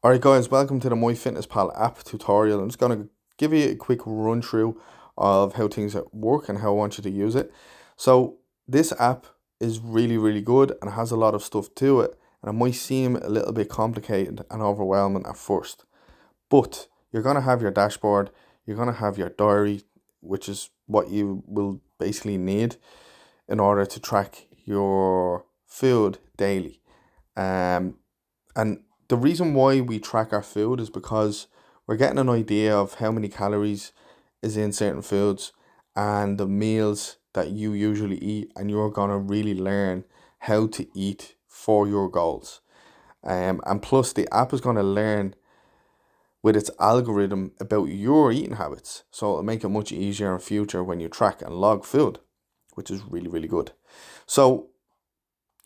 Alright guys, welcome to the myfitnesspal app tutorial. I'm just going to give you a quick run through of how things work and how I want you to use it. So this app is really good and has a lot of stuff to it, and it might seem a little bit complicated and overwhelming at first. But you're going to have your dashboard, you're going to have your diary, which is what you will basically need in order to track your food daily. And the reason why we track our food is because we're getting an idea of how many calories is in certain foods and the meals that you usually eat, and you're gonna really learn how to eat for your goals. And plus the app is gonna learn with its algorithm about your eating habits, so it'll make it much easier in future when you track and log food, which is really good. So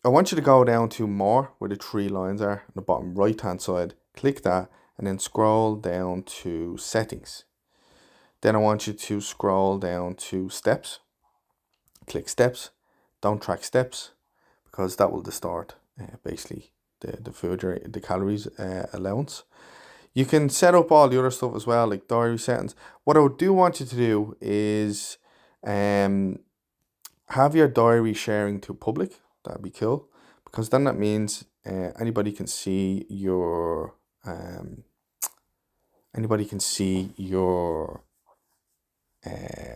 I want you to go down to more, where the three lines are on the bottom right hand side. Click that and then scroll down to settings. Then I want you to scroll down to steps. Click steps. Don't track steps because that will distort basically the food, the calories allowance. You can set up all the other stuff as well, like diary settings. What I do want you to do is have your diary sharing to public. That'd be cool, because then that means anybody can see your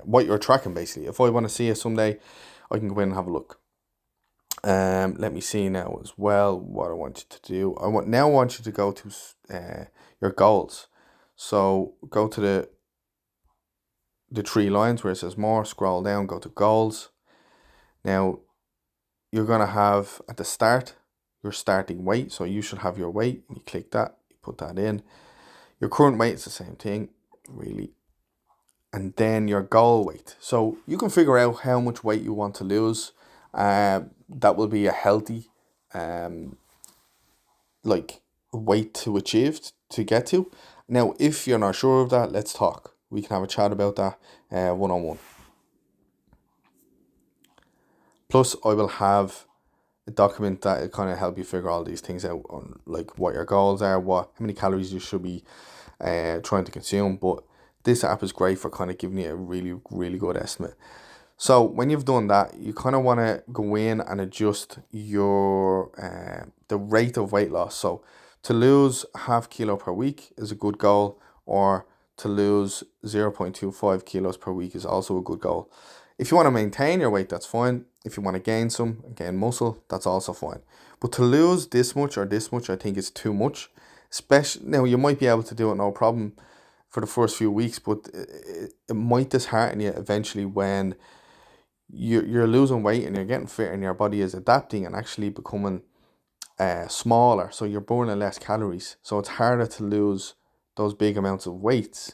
what you're tracking. Basically, if I want to see it someday, I can go in and have a look. Let me see now as well what I want you to do. I want you to go to your goals. So go to the three lines where it says more, scroll down, go to goals. Now you're gonna have at the start your starting weight, so you should have your weight, and you click that, you put that in. Your current weight is the same thing, really. And then your goal weight. So you can figure out how much weight you want to lose. That will be a healthy like weight to achieve, to get to. Now, if you're not sure of that, let's talk. We can have a chat about that one-on-one. Plus, I will have a document that will kind of help you figure all these things out, on like what your goals are, how many calories you should be trying to consume. But this app is great for kind of giving you a really good estimate. So when you've done that, you kind of want to go in and adjust your the rate of weight loss. So to lose half kilo per week is a good goal, or to lose 0.25 kilos per week is also a good goal. If you want to maintain your weight, that's fine. If you want to gain muscle, that's also fine. But to lose this much or this much, I think is too much. Especially now, you might be able to do it no problem for the first few weeks, but it might dishearten you eventually when you're losing weight and you're getting fit and your body is adapting and actually becoming smaller, so you're burning less calories, so it's harder to lose those big amounts of weights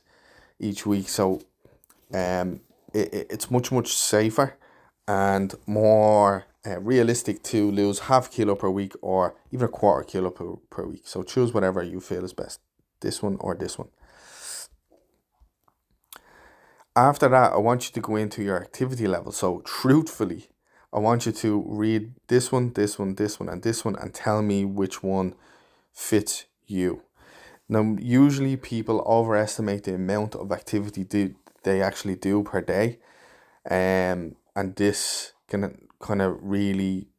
each week. So it's much safer and more realistic to lose half kilo per week or even a quarter kilo per week. So choose whatever you feel is best, this one or this one. After that, I want you to go into your activity level. So truthfully, I want you to read this one, and this one, and tell me which one fits you. Now, usually people overestimate the amount of activity they actually do per day. And this can kind of really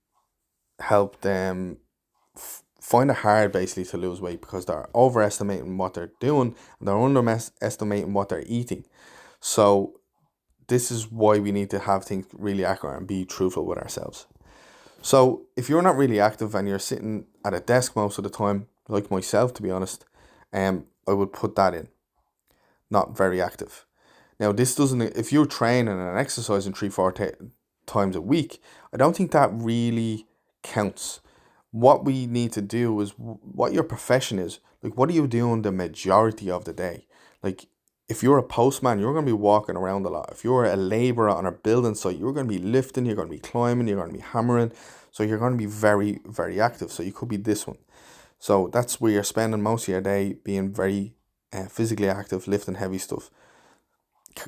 help them find it hard basically to lose weight, because they're overestimating what they're doing and they're underestimating what they're eating. So this is why we need to have things really accurate and be truthful with ourselves. So if you're not really active and you're sitting at a desk most of the time, like myself, to be honest, I would put that in, not very active. Now, this doesn't, if you're training and exercising 3-4 times a week, I don't think that really counts. What we need to do is what your profession is. Like, what are you doing the majority of the day? Like, if you're a postman, you're going to be walking around a lot. If you're a laborer on a building site, you're going to be lifting, you're going to be climbing, you're going to be hammering. So you're going to be very active. So you could be this one. So that's where you're spending most of your day, being very physically active, lifting heavy stuff.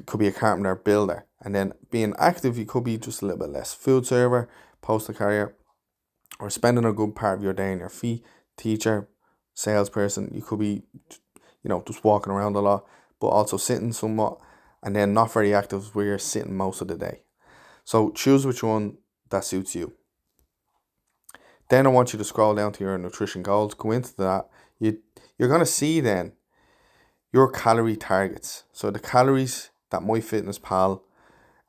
Could be a carpenter, builder. And then being active, you could be just a little bit less. Food server, postal carrier, or spending a good part of your day on your feet, teacher, salesperson, you could be, just walking around a lot, but also sitting somewhat, and then not very active where you're sitting most of the day. So choose which one that suits you. Then I want you to scroll down to your nutrition goals, go into that. You're going to see then your calorie targets. So the calories that MyFitnessPal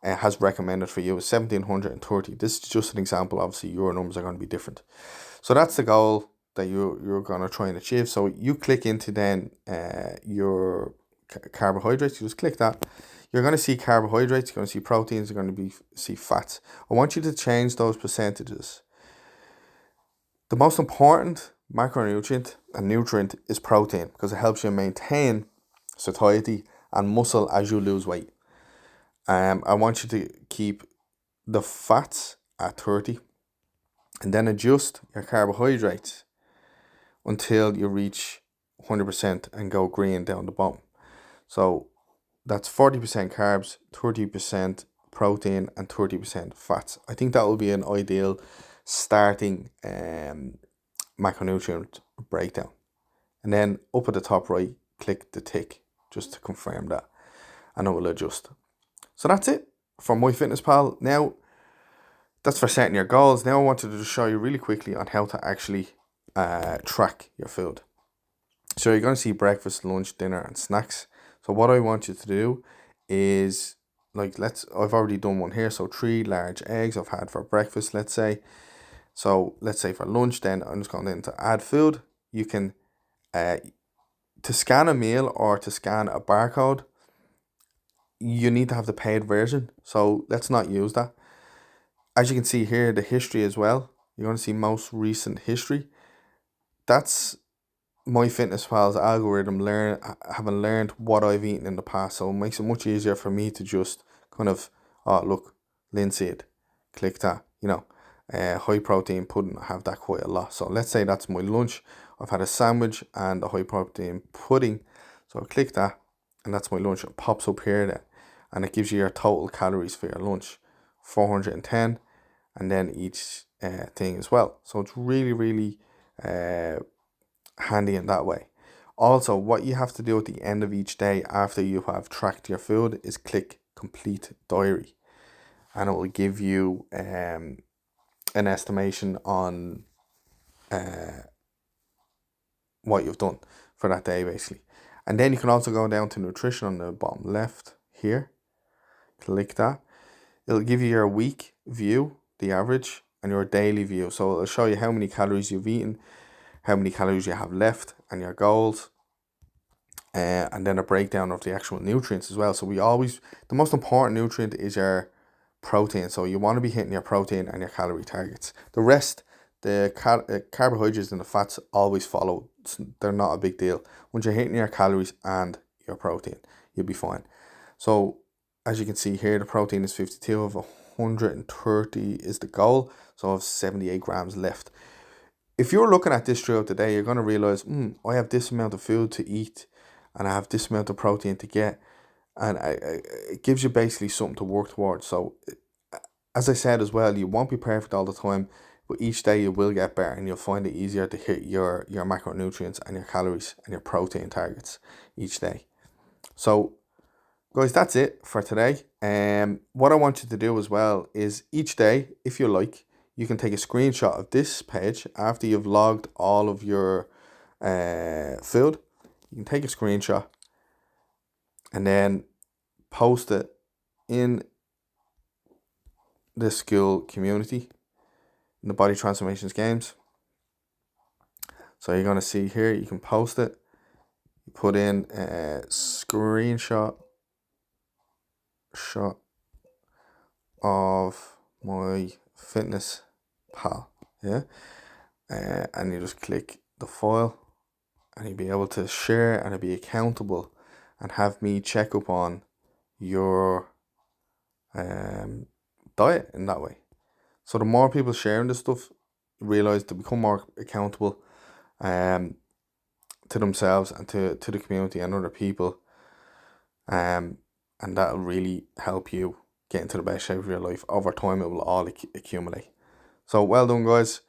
has recommended for you is 1730. This is just an example. Obviously, your numbers are going to be different. So that's the goal that you're going to try and achieve. So you click into then your carbohydrates. You just click that. You're going to see carbohydrates. You're going to see proteins. You're going to see fats. I want you to change those percentages. The most important macronutrient and nutrient is protein, because it helps you maintain satiety and muscle as you lose weight. I want you to keep the fats at 30, and then adjust your carbohydrates until you reach 100% and go green down the bottom. So that's 40% carbs, 30% protein, and 30% fats. I think that will be an ideal starting macronutrient breakdown. And then up at the top right, click the tick just to confirm that, and it will adjust. So that's it for MyFitnessPal. Now, that's for setting your goals. Now I wanted to just show you really quickly on how to actually track your food. So you're going to see breakfast, lunch, dinner, and snacks. So what I want you to do is, I've already done one here. So 3 large eggs I've had for breakfast, let's say. So let's say for lunch, then I'm just going to add food. You can, to scan a meal or to scan a barcode, you need to have the paid version. So let's not use that. As you can see here, the history as well. You're going to see most recent history. That's MyFitnessPal's algorithm having learned what I've eaten in the past. So it makes it much easier for me to just kind of, look, linseed, click that, high protein pudding. I have that quite a lot. So let's say that's my lunch. I've had a sandwich and a high protein pudding. So I click that, and that's my lunch. It pops up here then, and it gives you your total calories for your lunch, 410, and then each thing as well. So it's really, really handy in that way. Also, what you have to do at the end of each day after you have tracked your food is click complete diary, and it will give you an estimation on what you've done for that day, basically. And then you can also go down to nutrition on the bottom left here. Click that. It'll give you your week view, the average, and your daily view. So it'll show you how many calories you've eaten, how many calories you have left, and your goals. And then a breakdown of the actual nutrients as well. So the most important nutrient is your protein. So you want to be hitting your protein and your calorie targets. The rest, the carbohydrates and the fats, always follow. They're not a big deal. Once you're hitting your calories and your protein, you'll be fine. So as you can see here, the protein is 52 of 130 is the goal. So I have 78 grams left. If you're looking at this throughout the day, you're going to realize, I have this amount of food to eat, and I have this amount of protein to get, and it gives you basically something to work towards. So as I said as well, you won't be perfect all the time, but each day you will get better, and you'll find it easier to hit your macronutrients and your calories and your protein targets each day. So guys, that's it for today. What I want you to do as well is each day, if you like, you can take a screenshot of this page after you've logged all of your food. You can take a screenshot and then post it in the school community, in the Body Transformations Games. So you're going to see here, you can post it. You put in a screenshot of MyFitnessPal, yeah, and you just click the file, and you'll be able to share and be accountable, and have me check up on your diet in that way. So the more people sharing this stuff, realize to become more accountable to themselves and to the community and other people, and that'll really help you get into the best shape of your life. Over time, it will all accumulate. So well done, guys.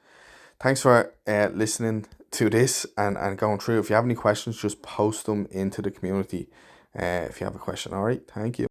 Thanks for listening to this and going through. If you have any questions, just post them into the community if you have a question. All right, thank you.